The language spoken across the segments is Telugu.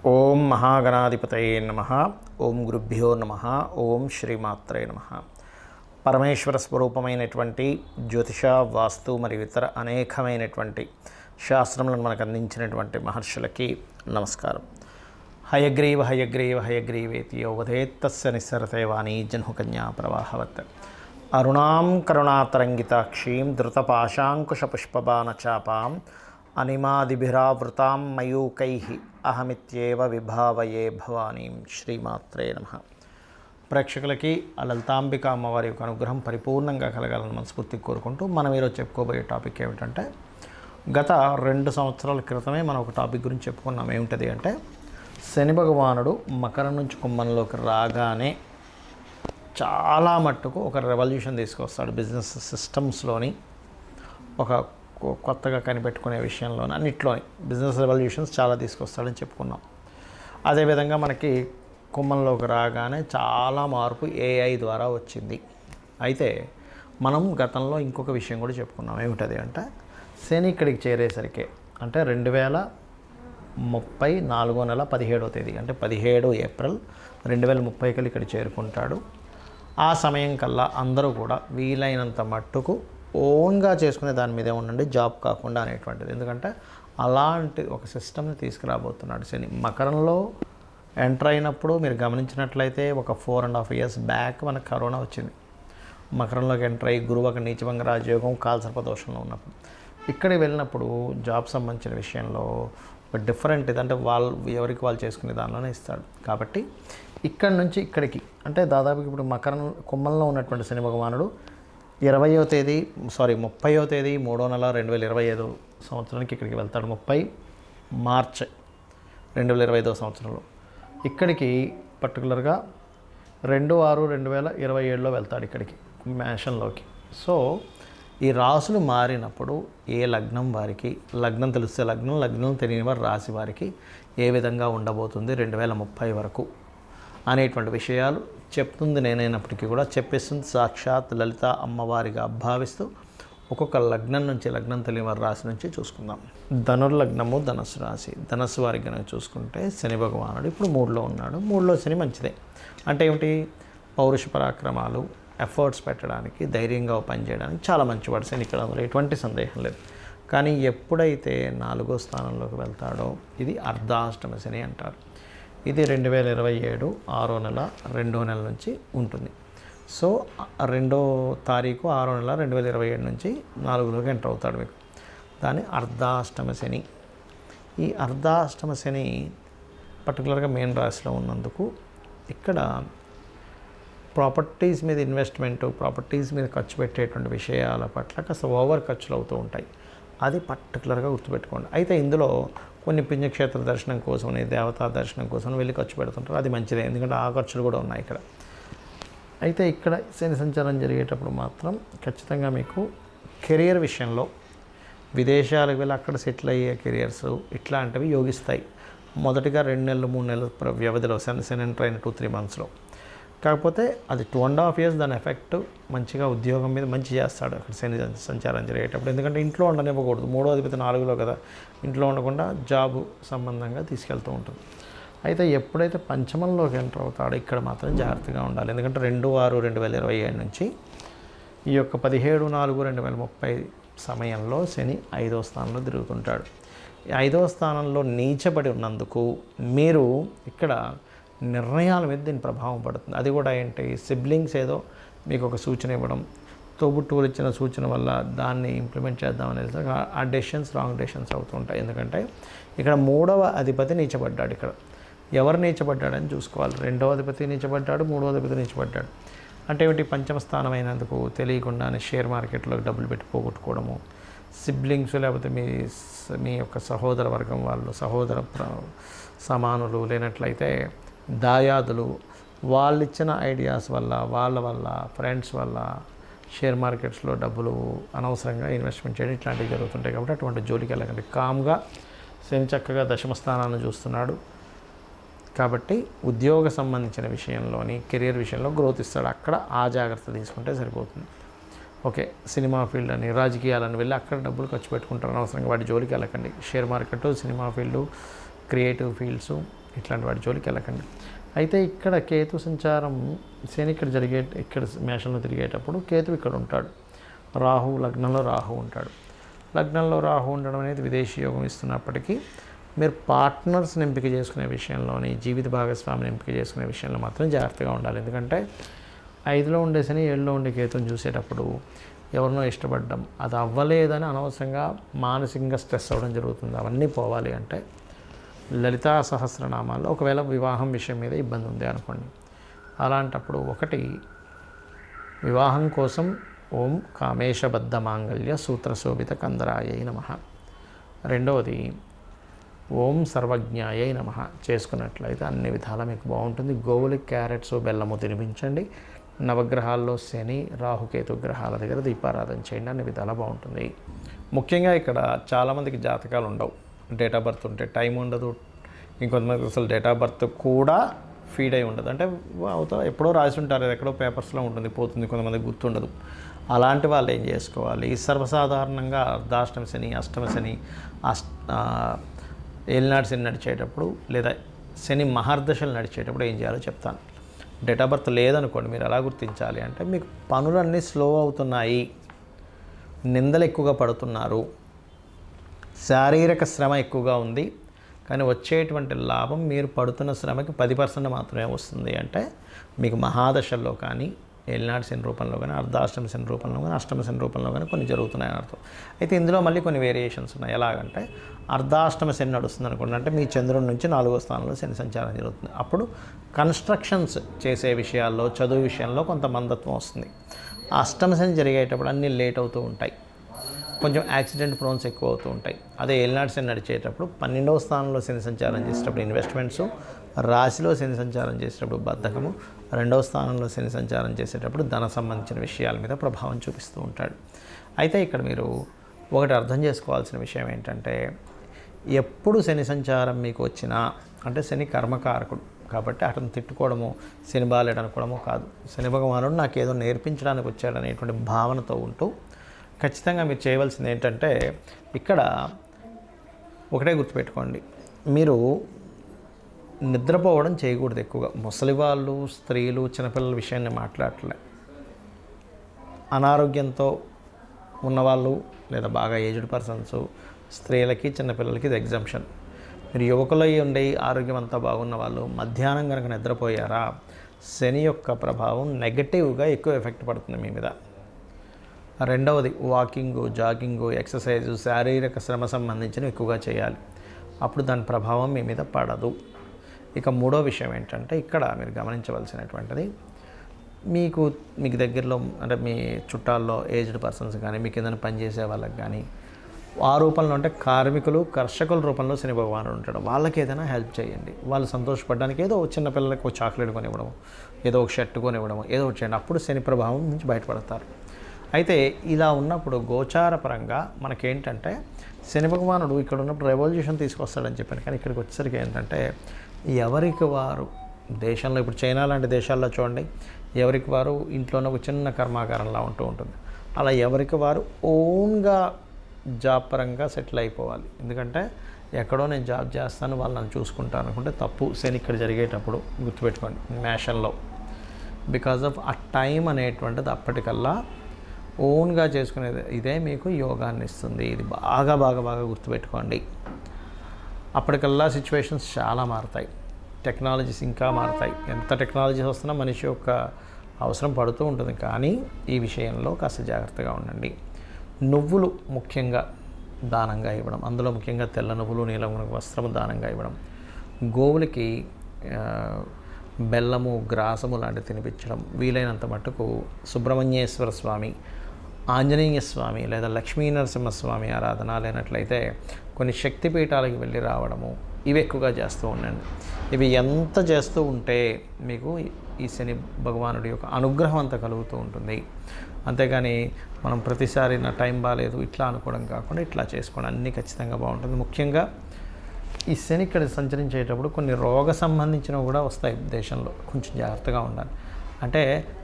ఓం మహాగణాధిపతయే నమః. ఓం గురుభ్యో నమః. ఓం శ్రీమాత్రే నమః. పరమేశ్వర స్వరూపమైనటువంటి జ్యోతిష, వాస్తు మరియు ఇతర అనేకమైనటువంటి శాస్త్రములను మనకు అందించినటువంటి మహర్షులకి నమస్కారం. హయగ్రీవ హయగ్రీవ హయగ్రీవేతి యోవధేత్తస్య నిస్సరతే వాణీ జన్హుకన్యా ప్రవాహవత్ అరుణాం కరుణాతరంగితాక్షీం ధృతపాశాంకుశపుష్పబాణచాపాం అనిమాదిభిరావృతాం మయూకైః అహమిత్యేవ విభావయే భవానీం. శ్రీమాత్రే నమః. ప్రేక్షకులకి ఆ లలితాంబిక అమ్మవారి యొక్క అనుగ్రహం పరిపూర్ణంగా కలగాలని మనస్ఫూర్తిగా కోరుకుంటూ మనం ఈరోజు చెప్పుకోబోయే టాపిక్ ఏమిటంటే, గత 2 సంవత్సరాల క్రితమే మనం ఒక టాపిక్ గురించి చెప్పుకున్నాం. ఏమిటది అంటే, శని భగవానుడు మకరం నుంచి కుంభంలోకి రాగానే చాలా మట్టుకు ఒక రెవల్యూషన్ తీసుకొస్తాడు. బిజినెస్ సిస్టమ్స్లోని ఒక కొత్తగా కనిపెట్టుకునే విషయంలోని అన్నిట్లోని బిజినెస్ రెవల్యూషన్స్ చాలా తీసుకొస్తాడని చెప్పుకున్నాం. అదేవిధంగా మనకి కుంభంలోకి రాగానే చాలా మార్పు ఏఐ ద్వారా వచ్చింది. అయితే మనం గతంలో ఇంకొక విషయం కూడా చెప్పుకున్నాం. ఏమిటది అంటే, శని ఇక్కడికి చేరేసరికి అంటే 2030 4వ నెల 17వ తేదీ అంటే 17 ఏప్రిల్ 2030 ఇక్కడ చేరుకుంటాడు. ఆ సమయం కల్లా అందరూ కూడా వీలైనంత మట్టుకు ఓన్గా చేసుకునే దాని మీదే ఉండండి, జాబ్ కాకుండా అనేటువంటిది. ఎందుకంటే అలాంటి ఒక సిస్టమ్ని తీసుకురాబోతున్నాడు శని. మకరంలో ఎంటర్ అయినప్పుడు మీరు గమనించినట్లయితే ఒక 4.5 years బ్యాక్ మనకు కరోనా వచ్చింది. మకరంలోకి ఎంటర్ అయ్యి గురువు ఒక నీచభంగ రాజయోగం కాలసర్పదోషంలో ఉన్నప్పుడు ఇక్కడికి వెళ్ళినప్పుడు జాబ్ సంబంధించిన విషయంలో ఒక డిఫరెంట్ ఇదంటే వాళ్ళు ఎవరికి వాళ్ళు చేసుకునే దానిలోనే ఇస్తాడు. కాబట్టి ఇక్కడి నుంచి ఇక్కడికి అంటే దాదాపు ఇప్పుడు కుంభంలో ఉన్నటువంటి శని భగవానుడు 30వ తేదీ 30వ తేదీ 3వ నెల 2025 సంవత్సరానికి ఇక్కడికి వెళ్తాడు. 30 మార్చ్ 2025 సంవత్సరంలో ఇక్కడికి పర్టికులర్గా 2/6/2027లో వెళ్తాడు ఇక్కడికి మేషంలోకి. సో ఈ రాసులు మారినప్పుడు ఏ లగ్నం వారికి, లగ్నం తెలిస్తే లగ్నం తెలియని వారి రాశి వారికి ఏ విధంగా ఉండబోతుంది 2030 వరకు అనేటువంటి విషయాలు చెప్తుంది నేనైనప్పటికీ కూడా చెప్పేస్తుంది సాక్షాత్ లలిత అమ్మవారిగా భావిస్తూ ఒక్కొక్క లగ్నం నుంచి, లగ్నం తెలియని వారి రాశి నుంచి చూసుకుందాం. ధనుర్లగ్నము ధనస్సు రాశి. ధనస్సు వారికి కనుక చూసుకుంటే శని భగవానుడు ఇప్పుడు 3లో ఉన్నాడు. 3లో శని మంచిదే. అంటే ఏమిటి, పౌరుష పరాక్రమాలు, ఎఫర్ట్స్ పెట్టడానికి, ధైర్యంగా పనిచేయడానికి చాలా మంచివాడు శని. ఇక్కడ అందులో ఎటువంటి సందేహం లేదు. కానీ ఎప్పుడైతే 4వ స్థానంలోకి వెళ్తాడో ఇది అర్ధాష్టమ శని అంటారు. ఇది 2027 6వ నెల 2వ నెల నుంచి ఉంటుంది. సో 2వ తారీఖు 6వ నెల 2027 నుంచి 4లోకి ఎంటర్ అవుతాడు మీకు. దాని అర్ధాష్టమ శని. ఈ అర్ధాష్టమ శని పర్టికులర్గా మెయిన్ రాశిలో ఉన్నందుకు ఇక్కడ ప్రాపర్టీస్ మీద ఇన్వెస్ట్మెంటు, ప్రాపర్టీస్ మీద ఖర్చు పెట్టేటువంటి విషయాల పట్ల కాస్త ఓవర్ ఖర్చులు అవుతూ ఉంటాయి. అది పర్టికులర్గా గుర్తుపెట్టుకోండి. అయితే ఇందులో కొన్ని పుణ్యక్షేత్ర దర్శనం కోసం, దేవతా దర్శనం కోసం వెళ్ళి ఖర్చు పెడుతుంటారు. అది మంచిదే, ఎందుకంటే ఆ ఖర్చులు కూడా ఉన్నాయి ఇక్కడ. అయితే ఇక్కడ శని సంచారం జరిగేటప్పుడు మాత్రం ఖచ్చితంగా మీకు కెరియర్ విషయంలో విదేశాలకు వెళ్ళి అక్కడ సెటిల్ అయ్యే కెరియర్స్ ఇట్లాంటివి యోగిస్తాయి. మొదటిగా 2 నెలలు 3 నెలల వ్యవధిలో శని ఎంటర్ అయిన 2-3 monthsలో. కాకపోతే అది 2.5 years దాని ఎఫెక్ట్ మంచిగా ఉద్యోగం మీద మంచి చేస్తాడు అక్కడ శని సంచారం జరిగేటప్పుడు. ఎందుకంటే ఇంట్లో ఉండనివ్వకూడదు. 3వ అధిపతి 4లో కదా, ఇంట్లో ఉండకుండా జాబు సంబంధంగా తీసుకెళ్తూ ఉంటుంది. అయితే ఎప్పుడైతే పంచమంలోకి ఎంటర్ అవుతాడో ఇక్కడ మాత్రం జాగ్రత్తగా ఉండాలి. ఎందుకంటే 2/6/2027 నుంచి ఈ యొక్క 17/4/2030 సమయంలో శని 5వ స్థానంలో తిరుగుతుంటాడు. 5వ స్థానంలో నీచబడి ఉన్నందుకు మీరు ఇక్కడ నిర్ణయాల మీద దీని ప్రభావం పడుతుంది. అది కూడా ఏంటి, సిబ్లింగ్స్ ఏదో మీకు ఒక సూచన ఇవ్వడం, తోబుట్టువులు ఇచ్చిన సూచన వల్ల దాన్ని ఇంప్లిమెంట్ చేద్దామనేది ఆ డెసిషన్స్ రాంగ్ డెసిషన్స్ అవుతుంటాయి. ఎందుకంటే ఇక్కడ 3వ అధిపతి నీచబడ్డాడు. ఇక్కడ ఎవరు నీచబడ్డాడని చూసుకోవాలి. 2వ అధిపతి నీచబడ్డాడు, 3వ అధిపతి నీచబడ్డాడు. అంటే ఏమిటి, పంచమ స్థానం అయినందుకు తెలియకుండానే షేర్ మార్కెట్లో డబ్బులు పెట్టి పోగొట్టుకోవడము, సిబ్లింగ్స్ లేకపోతే మీ యొక్క సహోదర వర్గం వాళ్ళు, సహోదర సమానులు లేనట్లయితే దాయాదులు, వాళ్ళు ఇచ్చిన ఐడియాస్ వల్ల, వాళ్ళ ఫ్రెండ్స్ వల్ల షేర్ మార్కెట్స్లో డబ్బులు అనవసరంగా ఇన్వెస్ట్మెంట్ చేయడం ఇట్లాంటివి జరుగుతుంటాయి. కాబట్టి అటువంటి జోలికి వెళ్ళకండి. కామ్గా శని చక్కగా దశమ స్థానాన్ని చూస్తున్నాడు కాబట్టి ఉద్యోగ సంబంధించిన విషయంలోని, కెరియర్ విషయంలో గ్రోత్ ఇస్తాడు. అక్కడ ఆ జాగ్రత్త తీసుకుంటే సరిపోతుంది. ఓకే, సినిమా ఫీల్డ్ అని, రాజకీయాలని వెళ్ళి అక్కడ డబ్బులు ఖర్చు పెట్టుకుంటారు అనవసరంగా. వాటి జోలికి వెళ్ళకండి. Share market, cinema field, creative fields ఇట్లాంటి వాటి జోలికి వెళ్ళకండి. అయితే ఇక్కడ కేతు సంచారం శని ఇక్కడ మేషంలో తిరిగేటప్పుడు కేతు ఇక్కడ ఉంటాడు, రాహు లగ్నంలో రాహు ఉంటాడు. లగ్నంలో రాహు ఉండడం అనేది విదేశీ యోగం ఇస్తున్నప్పటికీ మీరు పార్ట్నర్స్ని ఎంపిక చేసుకునే విషయంలోని, జీవిత భాగస్వామిని ఎంపిక చేసుకునే విషయంలో మాత్రం జాగ్రత్తగా ఉండాలి. ఎందుకంటే 5లో ఉండే శని 7లో ఉండే కేతుని చూసేటప్పుడు ఎవరినో ఇష్టపడడం, అది అవ్వలేదని అనవసరంగా మానసికంగా స్ట్రెస్ అవ్వడం జరుగుతుంది. అవన్నీ పోవాలి అంటే లలితా సహస్రనామాల్లో ఒకవేళ వివాహం విషయం మీద ఇబ్బంది ఉంది అనుకోండి, అలాంటప్పుడు ఒకటి వివాహం కోసం ఓం కామేశబద్ధ మాంగళ్య సూత్రశోభిత కందరాయై నమః, రెండవది ఓం సర్వజ్ఞాయై నమః చేసుకున్నట్లయితే అన్ని విధాలా మీకు బాగుంటుంది. గోవులకి క్యారెట్స్ బెల్లము తినిపించండి. నవగ్రహాల్లో శని రాహుకేతు గ్రహాల దగ్గర దీపారాధన చేయండి, అన్ని విధాలా బాగుంటుంది. ముఖ్యంగా ఇక్కడ చాలామందికి జాతకాలు ఉండవు, డేట్ ఆఫ్ బర్త్ ఉంటే టైం ఉండదు, ఇంకొంతమందికి అసలు డేట్ ఆఫ్ బర్త్ కూడా ఫీడ్ అయి ఉండదు. అంటే అవుతా ఎప్పుడో రాసి ఉంటారు, అది ఎక్కడో పేపర్స్లో ఉంటుంది, పోతుంది, కొంతమందికి గుర్తుండదు. అలాంటి వాళ్ళు ఏం చేసుకోవాలి, సర్వసాధారణంగా అర్ధాష్టమ శని, అష్టమ శని, ఏలినాటి శని నడిచేటప్పుడు లేదా శని మహర్దశలు నడిచేటప్పుడు ఏం చేయాలో చెప్తాను. డేట్ ఆఫ్ బర్త్ లేదనుకోండి, మీరు ఎలా గుర్తించాలి అంటే మీకు పనులన్నీ స్లో అవుతున్నాయి, నిందలు ఎక్కువగా పడుతున్నారు, శారీరక శ్రమ ఎక్కువగా ఉంది, కానీ వచ్చేటువంటి లాభం మీరు పడుతున్న శ్రమకి 10% మాత్రమే వస్తుంది అంటే మీకు మహాదశల్లో కానీ, ఏలినాటి శని రూపంలో కానీ, అర్ధాష్టమ శని రూపంలో కానీ, అష్టమ శని రూపంలో కానీ కొన్ని జరుగుతున్నాయని అర్థం. అయితే ఇందులో మళ్ళీ కొన్ని వేరియేషన్స్ ఉన్నాయి. ఎలాగంటే అర్ధాష్టమ శని నడుస్తుంది అనుకోండి, అంటే మీ చంద్రుడి నుంచి 4వ స్థానంలో శని సంచారం జరుగుతుంది. అప్పుడు కన్స్ట్రక్షన్స్ చేసే విషయాల్లో, చదువు విషయంలో కొంత మందత్వం వస్తుంది. అష్టమ శని జరిగేటప్పుడు అన్నీ లేట్ అవుతూ ఉంటాయి, కొంచెం యాక్సిడెంట్ ప్రోన్స్ ఎక్కువ అవుతూ ఉంటాయి. అదే ఏలినాటి శని నడిచేటప్పుడు 12వ స్థానంలో శని సంచారం చేసేటప్పుడు ఇన్వెస్ట్మెంట్స్, రాశిలో శని సంచారం చేసేటప్పుడు బద్ధకము, 2వ స్థానంలో శని సంచారం చేసేటప్పుడు ధన సంబంధించిన విషయాల మీద ప్రభావం చూపిస్తూ ఉంటాడు. అయితే ఇక్కడ మీరు ఒకటి అర్థం చేసుకోవాల్సిన విషయం ఏంటంటే, ఎప్పుడు శని సంచారం మీకు వచ్చినా, అంటే శని కర్మకారకుడు కాబట్టి అతను తిట్టుకోవడము, శని బాలేడు అనుకోవడము కాదు, శని భగవానుడు నాకేదో నేర్పించడానికి వచ్చాడనేటువంటి భావనతో ఉంటూ ఖచ్చితంగా మీరు చేయవలసింది ఏంటంటే, ఇక్కడ ఒకటే గుర్తుపెట్టుకోండి, మీరు నిద్రపోవడం చేయకూడదు ఎక్కువగా. ముసలి వాళ్ళు, స్త్రీలు, చిన్నపిల్లల విషయాన్ని మాట్లాడలే, అనారోగ్యంతో ఉన్నవాళ్ళు లేదా బాగా ఏజ్డ్ పర్సన్స్, స్త్రీలకి, చిన్నపిల్లలకి ఇది ఎగ్జంప్షన్. మీరు యువకులు ఉండి ఆరోగ్యం అంతా బాగున్న వాళ్ళు మధ్యాహ్నం కనుక నిద్రపోయారా, శని యొక్క ప్రభావం నెగటివ్గా ఎక్కువ ఎఫెక్ట్ పడుతుంది మీ మీద. రెండవది వాకింగు, జాగింగు, ఎక్సర్సైజు, శారీరక శ్రమ సంబంధించినవి ఎక్కువగా చేయాలి, అప్పుడు దాని ప్రభావం మీ మీద పడదు. ఇక మూడో విషయం ఏంటంటే, ఇక్కడ మీరు గమనించవలసినటువంటిది, మీకు దగ్గరలో అంటే మీ చుట్టాల్లో ఏజ్డ్ పర్సన్స్ కానీ, మీకు ఏదైనా పనిచేసే వాళ్ళకి కానీ, ఆ రూపంలో అంటే కార్మికులు, కర్షకుల రూపంలో శని భగవానుడు ఉంటాడు, వాళ్ళకి ఏదైనా హెల్ప్ చేయండి. వాళ్ళు సంతోషపడడానికి ఏదో చిన్నపిల్లలకి ఒక చాక్లెట్ కొనివ్వడం, ఏదో ఒక షర్ట్ కొనివ్వడం, ఏదో ఒకటి చేయండి, అప్పుడు శని ప్రభావం నుంచి బయటపడతారు. అయితే ఇలా ఉన్నప్పుడు గోచారపరంగా మనకేంటంటే, శని భగవానుడు ఇక్కడ ఉన్నప్పుడు రెవల్యూషన్ తీసుకొస్తాడని చెప్పాను, కానీ ఇక్కడికి వచ్చేసరికి ఏంటంటే ఎవరికి వారు దేశంలో, ఇప్పుడు చైనా లాంటి దేశాల్లో చూడండి, ఎవరికి వారు ఇంట్లోనే ఒక చిన్న కర్మాగారంలా ఉంటూ ఉంటుంది. అలా ఎవరికి వారు ఓన్గా జాబ్ పరంగా సెటిల్ అయిపోవాలి. ఎందుకంటే ఎక్కడో నేను జాబ్ చేస్తాను, వాళ్ళు నన్ను చూసుకుంటాను అనుకుంటే తప్పు. శని ఇక్కడ జరిగేటప్పుడు గుర్తుపెట్టుకోండి, మేషంలో, బికాజ్ ఆఫ్ ఆ టైం అనేటువంటిది అప్పటికల్లా ఓన్గా చేసుకునేది ఇదే మీకు యోగాన్ని ఇస్తుంది. ఇది బాగా బాగా బాగా గుర్తుపెట్టుకోండి. అప్పటికల్లా సిచ్యువేషన్స్ చాలా మారుతాయి, టెక్నాలజీస్ ఇంకా మారుతాయి. ఎంత టెక్నాలజీస్ వస్తున్నా మనిషి యొక్క అవసరం పడుతూ ఉంటుంది, కానీ ఈ విషయంలో కాస్త జాగ్రత్తగా ఉండండి. నువ్వులు ముఖ్యంగా దానంగా ఇవ్వడం, అందులో ముఖ్యంగా తెల్ల నువ్వులు, నీలం వస్త్రము దానంగా ఇవ్వడం, గోవులకి బెల్లము, గ్రాసము లాంటివి తినిపించడం, వీలైనంత మట్టుకు సుబ్రహ్మణ్యేశ్వర స్వామి, ఆంజనేయ స్వామి లేదా లక్ష్మీ నరసింహస్వామి ఆరాధన లేనట్లయితే కొన్ని శక్తిపీఠాలకు వెళ్ళి రావడము, ఇవి ఎక్కువగా చేస్తూ ఉండండి. ఇవి ఎంత చేస్తూ ఉంటే మీకు ఈ శని భగవానుడి యొక్క అనుగ్రహం అంతా కలుగుతూ ఉంటుంది. అంతేగాని మనం ప్రతిసారి నా టైం బాగాలేదు ఇట్లా అనుకోవడం కాకుండా ఇట్లా చేసుకోండి, అన్నీ ఖచ్చితంగా బాగుంటుంది. ముఖ్యంగా ఈ శని ఇక్కడ సంచరించేటప్పుడు కొన్ని రోగ సంబంధించినవి కూడా వస్తాయి దేశంలో, కొంచెం జాగ్రత్తగా ఉండాలి. అంటే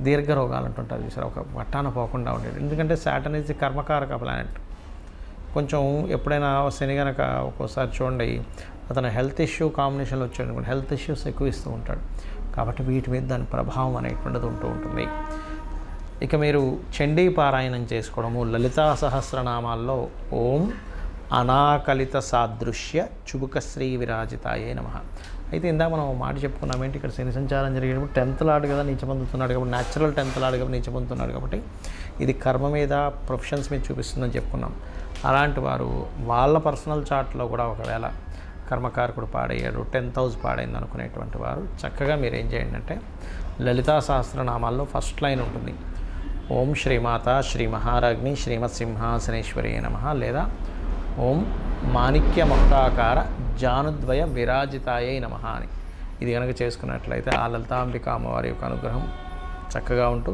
దీర్ఘ రోగాలు అంటుంటారు చూసారు, ఒక పట్టాన పోకుండా ఉండేది. ఎందుకంటే సాటర్న్ ఈజ్ ది కర్మకారక ప్లానెట్. కొంచెం ఎప్పుడైనా శని కనుక ఒక్కోసారి చూడండి అతను హెల్త్ ఇష్యూ కాంబినేషన్లో వచ్చాడు, హెల్త్ ఇష్యూస్ ఎక్కువ ఇస్తూ ఉంటాడు. కాబట్టి వీటి మీద దాని ప్రభావం అనేటువంటిది ఉంటూ ఉంటుంది. ఇక మీరు చండీ పారాయణం చేసుకోవడము, లలితా సహస్రనామాల్లో ఓం అనాకలిత సాదృశ్య చుబుకశ్రీ విరాజితాయే నమః. అయితే ఇందాక మనం మాట చెప్పుకున్నాం ఏంటి, ఇక్కడ శని సంచారం జరిగేటప్పుడు 10th లార్డ్ కదా నీచ పొందుతున్నాడు కాబట్టి, న్యాచురల్ 10th లార్డ్ కాబట్టి నీచ పొందుతున్నాడు కాబట్టి ఇది కర్మ మీద ప్రొఫెషన్స్ మీద చూపిస్తుందని చెప్పుకున్నాం. అలాంటి వారు వాళ్ళ పర్సనల్ చార్ట్లో కూడా ఒకవేళ కర్మకారకుడు పాడయ్యాడు, 10th హౌస్ పాడైంది అనుకునేటువంటి వారు చక్కగా మీరు ఏం చేయండి అంటే లలితా సహస్రనామాల్లో ఫస్ట్ లైన్ ఉంటుంది, ఓం శ్రీమాత శ్రీ మహారాజ్ని శ్రీమత్ సింహాసనేశ్వరి నమః, లేదా ఓం మాణిక్య ముక్తాకార జానుద్వయ విరాజితాయై నమః అని. ఇది కనుక చేసుకున్నట్లయితే ఆ లలితాంబిక అమ్మవారి యొక్క అనుగ్రహం చక్కగా ఉంటూ